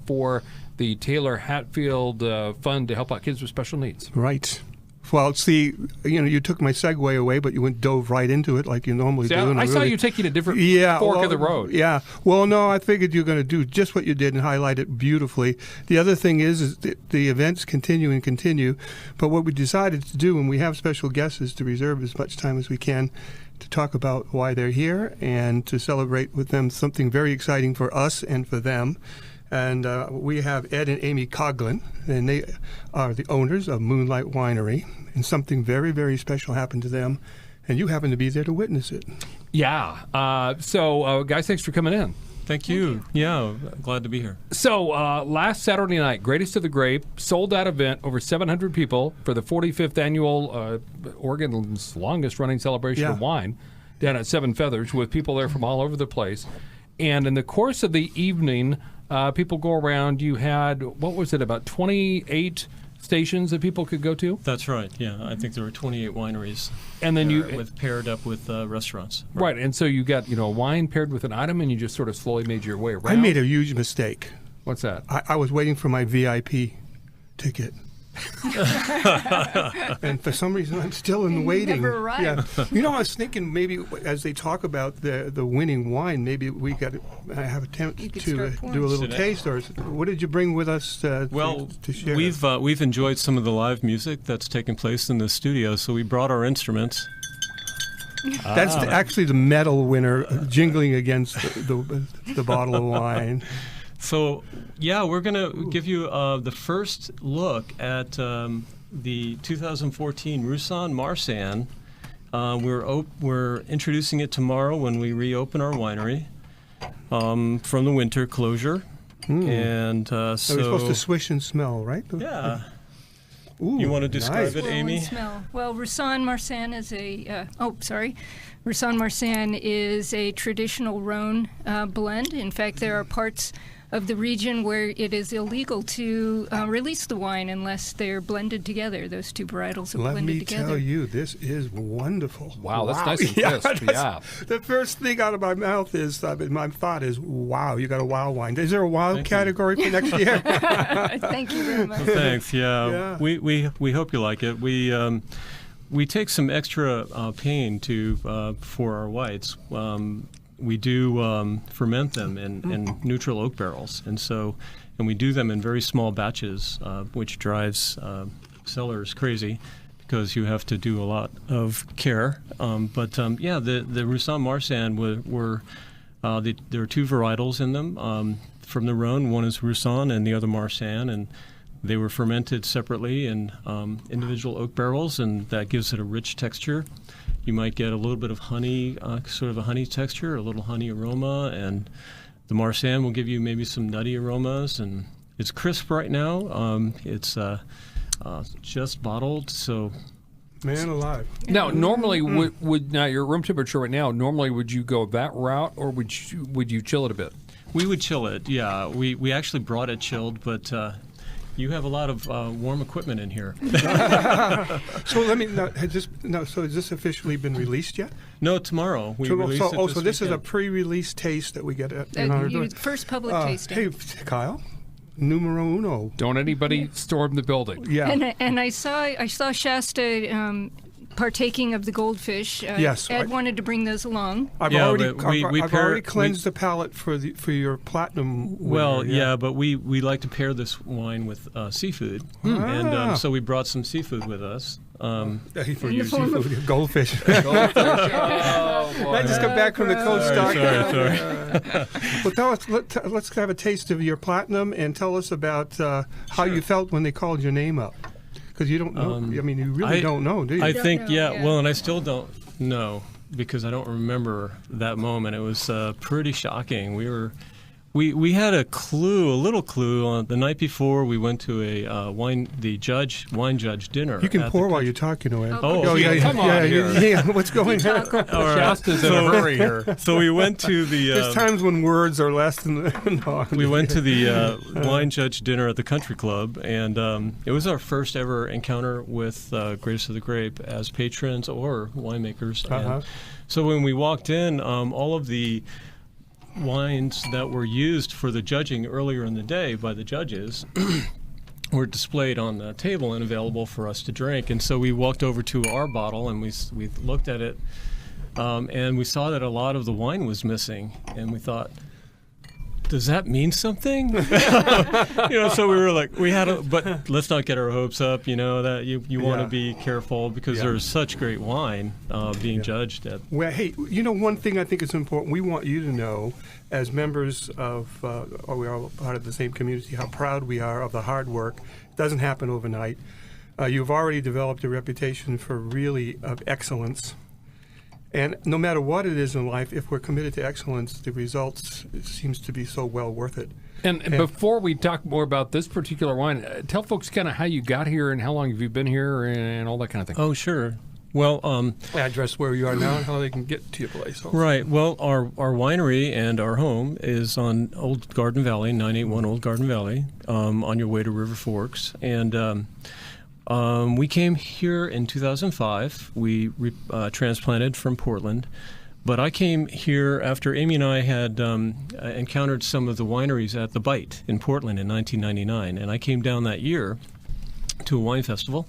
for the Taylor Hatfield Fund to help out kids with special needs. Right. Well, see, you took my segue away, but you dove right into it like you normally do. I saw you taking a different fork of the road. Yeah. Well, no, I figured you were going to do just what you did and highlight it beautifully. The other thing is the events continue, but what we decided to do when we have special guests is to reserve as much time as we can to talk about why they're here and to celebrate with them something very exciting for us and for them. And we have Ed and Amy Coughlin, and they are the owners of Moonlight Winery. And something very, very special happened to them, and you happen to be there to witness it. Yeah. So, guys, thanks for coming in. Thank you. Yeah, glad to be here. So, last Saturday night, Greatest of the Grape, sold-out event, over 700 people for the 45th annual Oregon's longest-running celebration of wine down at Seven Feathers, with people there from all over the place. And in the course of the evening, people go around. You had, what was it, about 28 stations that people could go to? That's right, yeah. I think there were 28 wineries. And then paired up with restaurants. Right, and so you got, a wine paired with an item, and you just sort of slowly made your way around. I made a huge mistake. What's that? I was waiting for my VIP ticket. And for some reason, I'm still in the waiting. Never arrived. Yeah. I was thinking maybe as they talk about the winning wine, maybe we got to have a attempt to do a little taste. Or what did you bring with us to share? We've enjoyed some of the live music that's taking place in the studio, so we brought our instruments. That's actually the medal winner jingling against the bottle of wine. So, yeah, we're going to give you the first look at the 2014 Roussan Marsanne. We're introducing it tomorrow when we reopen our winery from the winter closure. And so we're supposed to swish and smell, right? Yeah. Ooh, you want to describe it, Amy? Smell. Well, Roussan Marsanne is Roussan Marsanne is a traditional Rhone blend. In fact, there are parts of the region where it is illegal to release the wine unless they're blended together. Those two varietals are blended together. Let me tell you, this is wonderful. Wow, that's nice and crisp. Yeah. The first thing out of my mouth is, my thought is, wow, you got a wild wine. Is there a wild category for next year? Thank you very much. Well, thanks, yeah. We hope you like it. We take some extra pain for our whites. We do ferment them in neutral oak barrels, and we do them in very small batches, which drives cellars crazy because you have to do a lot of care. The Roussan Marsanne there are two varietals in them from the Rhone. One is Roussan and the other Marsanne, and they were fermented separately in individual oak barrels, and that gives it a rich texture. You might get a little bit of honey, sort of a honey texture, a little honey aroma, and the Marsanne will give you maybe some nutty aromas. And it's crisp right now. It's just bottled, so. Man alive. Now, normally, now your room temperature right now, normally would you go that route, or would you chill it a bit? We would chill it, yeah. We actually brought it chilled, but you have a lot of warm equipment in here. So has this officially been released yet? No, tomorrow. So this is a pre-release taste that we get in our first public tasting. Hey, Kyle, numero uno. Don't anybody storm the building. Yeah. And I saw Shasta partaking of the goldfish. Yes, Ed wanted to bring those along. I've already cleansed the palate for your platinum. But we like to pair this wine with seafood, and so we brought some seafood with us. For you, seafood, goldfish. I just got back from the Coast Guard. Well, let's have a taste of your platinum and tell us about how you felt when they called your name up. Because you don't know. You really don't know, do you? I think, well, and I still don't know because I don't remember that moment. It was pretty shocking. We had a little clue on the night before. We went to a wine judge dinner. You can pour while you're talking, Noel. Come on here. Yeah, what's going on? Shasta's in a hurry here. So we went to the. There's times when words are less than. We went to the wine judge dinner at the country club, and it was our first ever encounter with Greatest of the Grape as patrons or winemakers. And so when we walked in, all of the wines that were used for the judging earlier in the day by the judges were displayed on the table and available for us to drink. And so we walked over to our bottle and we looked at it, and we saw that a lot of the wine was missing. And we thought, does that mean something? So we were like, but let's not get our hopes up, that you want to be careful because there's such great wine being judged at. Well, hey, one thing I think is important, we want you to know, as members of, we are part of the same community, how proud we are of the hard work. It doesn't happen overnight. You've already developed a reputation for really of excellence. And no matter what it is in life, if we're committed to excellence, the results seems to be so well worth it. And before we talk more about this particular wine, tell folks kind of how you got here and how long have you been here and all that kind of thing. Oh, sure. Well, address where you are now and how they can get to your place. Also. Right. Well, our winery and our home is on Old Garden Valley, 981 Old Garden Valley, on your way to River Forks. And we came here in 2005. We transplanted from Portland. But I came here after Amy and I had encountered some of the wineries at the Bite in Portland in 1999. And I came down that year to a wine festival.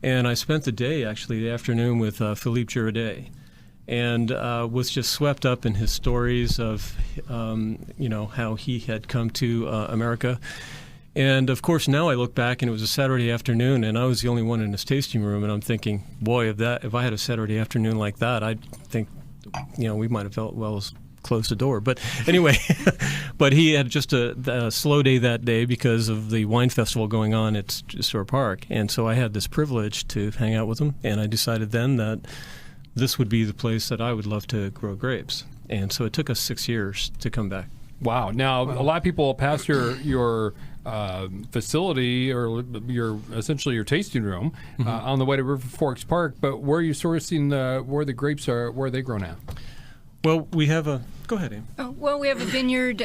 And I spent the afternoon with Philippe Girardet, and was just swept up in his stories of, how he had come to America. And, of course, now I look back, and it was a Saturday afternoon, and I was the only one in his tasting room, and I'm thinking, boy, if I had a Saturday afternoon like that, I'd think, we might have felt well as closed the door. But anyway, but he had just a slow day that day because of the wine festival going on at Store Park. And so I had this privilege to hang out with him, and I decided then that this would be the place that I would love to grow grapes. And so it took us 6 years to come back. Wow. Now, a lot of people pass your facility or essentially your tasting room on the way to River Forks Park, but where are you sourcing where the grapes are, where are they grown at? Well, we have go ahead, Amy. Oh, well, we have a vineyard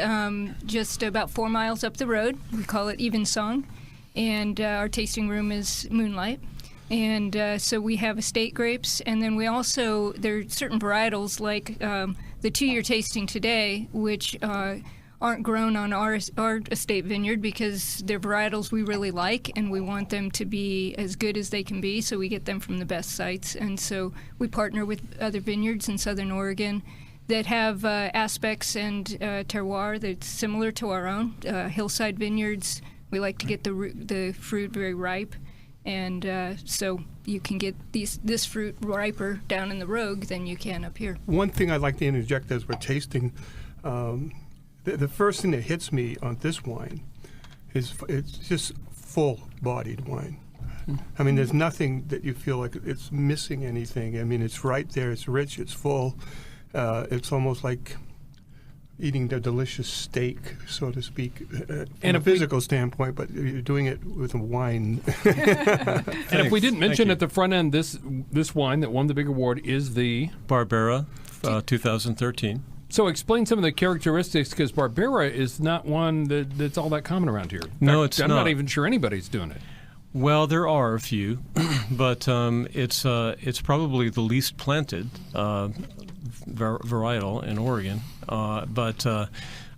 just about 4 miles up the road. We call it Evensong, and our tasting room is Moonlight. And so we have estate grapes, and then there are certain varietals like the two you're tasting today, which aren't grown on our estate vineyard because they're varietals we really like, and we want them to be as good as they can be, so we get them from the best sites. And so we partner with other vineyards in Southern Oregon that have aspects and terroir that's similar to our own. Hillside vineyards, we like to get the fruit very ripe, and so you can get this fruit riper down in the Rogue than you can up here. One thing I'd like to interject as we're tasting, the first thing that hits me on this wine is it's just full-bodied wine. I mean, there's nothing that you feel like it's missing anything. I mean, it's right there. It's rich. It's full. It's almost like eating a delicious steak, so to speak, from a physical standpoint, but you're doing it with a wine. And if we didn't mention at the front end, this wine that won the big award is the Barbera 2013. So explain some of the characteristics, because Barbera is not one that's all that common around here. No, it's not. I'm not even sure anybody's doing it. Well, there are a few, but it's probably the least planted varietal in Oregon. But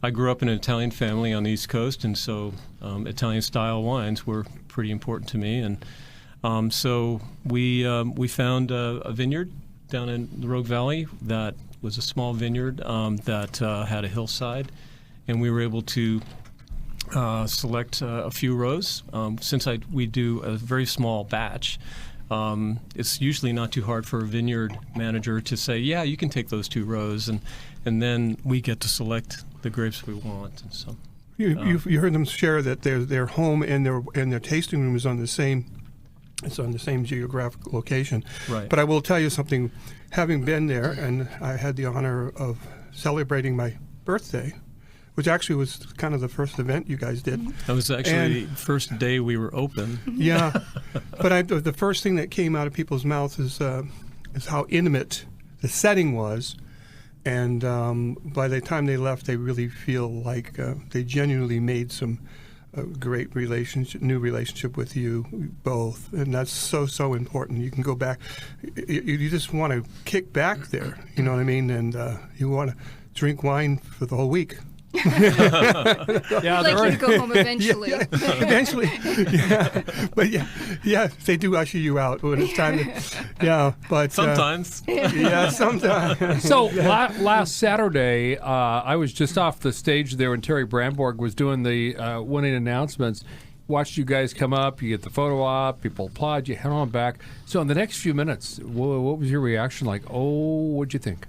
I grew up in an Italian family on the East Coast, and so Italian-style wines were pretty important to me. And so we found a vineyard down in the Rogue Valley that was a small vineyard that had a hillside, and we were able to select a few rows. Since we do a very small batch, it's usually not too hard for a vineyard manager to say, yeah, you can take those 2 rows, and then we get to select the grapes we want. And so you heard them share that their home and their tasting room is on the same. It's on the same geographic location. Right. But I will tell you something. Having been there, and I had the honor of celebrating my birthday, which actually was kind of the first event you guys did. That was actually the first day we were open. Yeah. But the first thing that came out of people's mouths is how intimate the setting was. And by the time they left, they really feel like they genuinely made some great new relationship with you both, and that's so important. You can go back. You just want to kick back there, you know what I mean, and you want to drink wine for the whole week. Yeah, I'd like you to go home eventually. Yeah, eventually. Yeah. They do usher you out when it's time to. Yeah, but Sometimes. yeah, sometimes. So last Saturday, I was just off the stage there when Terry Brandborg was doing the winning announcements. Watched you guys come up, you get the photo op, people applaud, you head on back. So in the next few minutes, what was your reaction like? Oh, what'd you think?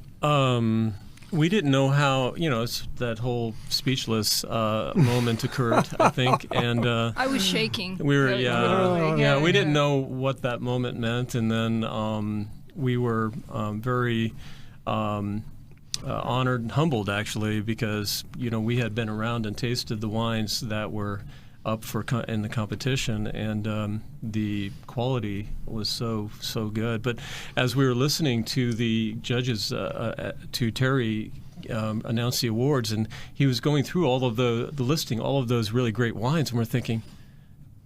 We didn't know how, it's that whole speechless moment occurred, I think, and I was shaking. we were, Literally. we didn't know what that moment meant, and then we were very honored and humbled, actually, because we had been around and tasted the wines that were up in the competition, and the quality was so good. But as we were listening to the judges, to Terry announce the awards, and he was going through all of the listing, all of those really great wines, and we're thinking,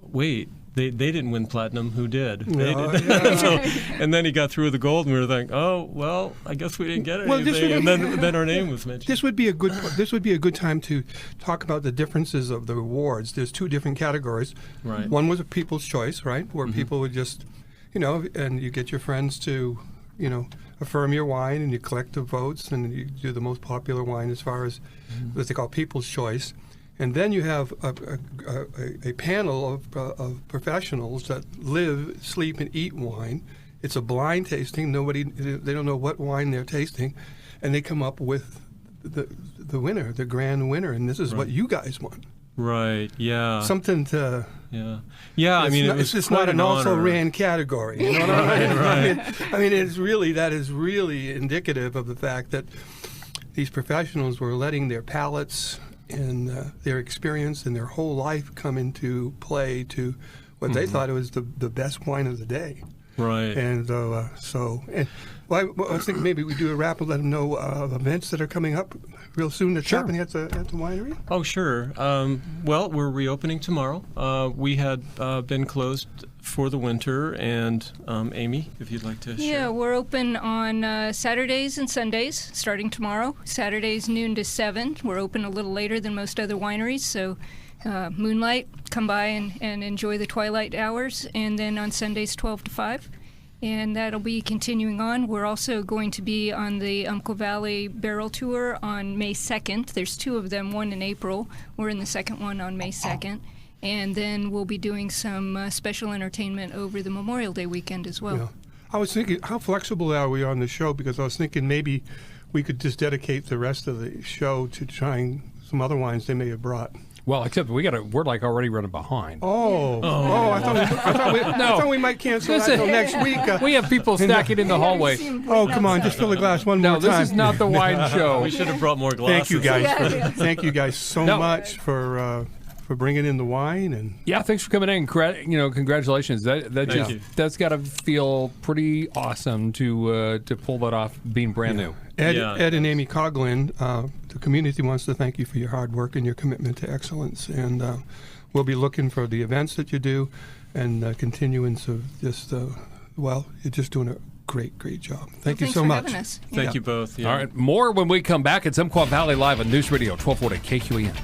wait, they didn't win platinum. Who did? They did. Yeah. And then he got through the gold, and we were thinking, oh well, I guess we didn't get anything. And then our name was mentioned. This would be a good time to talk about the differences of the awards. There's two different categories. Right. One was a People's Choice, right, where people would just, and you get your friends to, affirm your wine, and you collect the votes, and you do the most popular wine as far as what they call People's Choice. And then you have a panel of professionals that live, sleep, and eat wine. It's a blind tasting. They don't know what wine they're tasting, and they come up with the winner, the grand winner. And this is what you guys won. Right. Yeah. Something to. Yeah. Yeah. I mean, it's just not an also ran category. You know what I mean? Right. I mean, that is really indicative of the fact that these professionals were letting their palates and their experience and their whole life come into play to what they thought it was the best wine of the day. Right. And I was thinking maybe we do a wrap and let them know of events that are coming up real soon that's happening at the winery. Oh, sure. Well, we're reopening tomorrow. We had been closed for the winter, and Amy, if you'd like to share. Yeah, we're open on Saturdays and Sundays, starting tomorrow. Saturdays noon to 7. We're open a little later than most other wineries, so moonlight, come by and enjoy the twilight hours, and then on Sundays 12 to 5. And that'll be continuing on. We're also going to be on the Umpqua Valley Barrel Tour on May 2nd. There's two of them, one in April. We're in the second one on May 2nd. And then we'll be doing some special entertainment over the Memorial Day weekend as well. Yeah. I was thinking, how flexible are we on the show? Because I was thinking maybe we could just dedicate the rest of the show to trying some other wines they may have brought. Well, except we're like already running behind. I thought we might cancel that until next week. We have people stacking in the hallway. Oh, come on, just fill the glass one more time. No, this is not the wine show. We should have brought more glasses. Thank you guys so much for bringing in the wine. And yeah, thanks for coming in. Congratulations. That's got to feel pretty awesome to pull that off, being brand new. Ed and Amy Coughlin, the community wants to thank you for your hard work and your commitment to excellence. And we'll be looking for the events that you do and continuance of just, you're just doing a great job. Thank you so much. Having us. Thank you both. Yeah. All right, more when we come back. It's Umpqua Valley Live on News Radio 1240 KQED.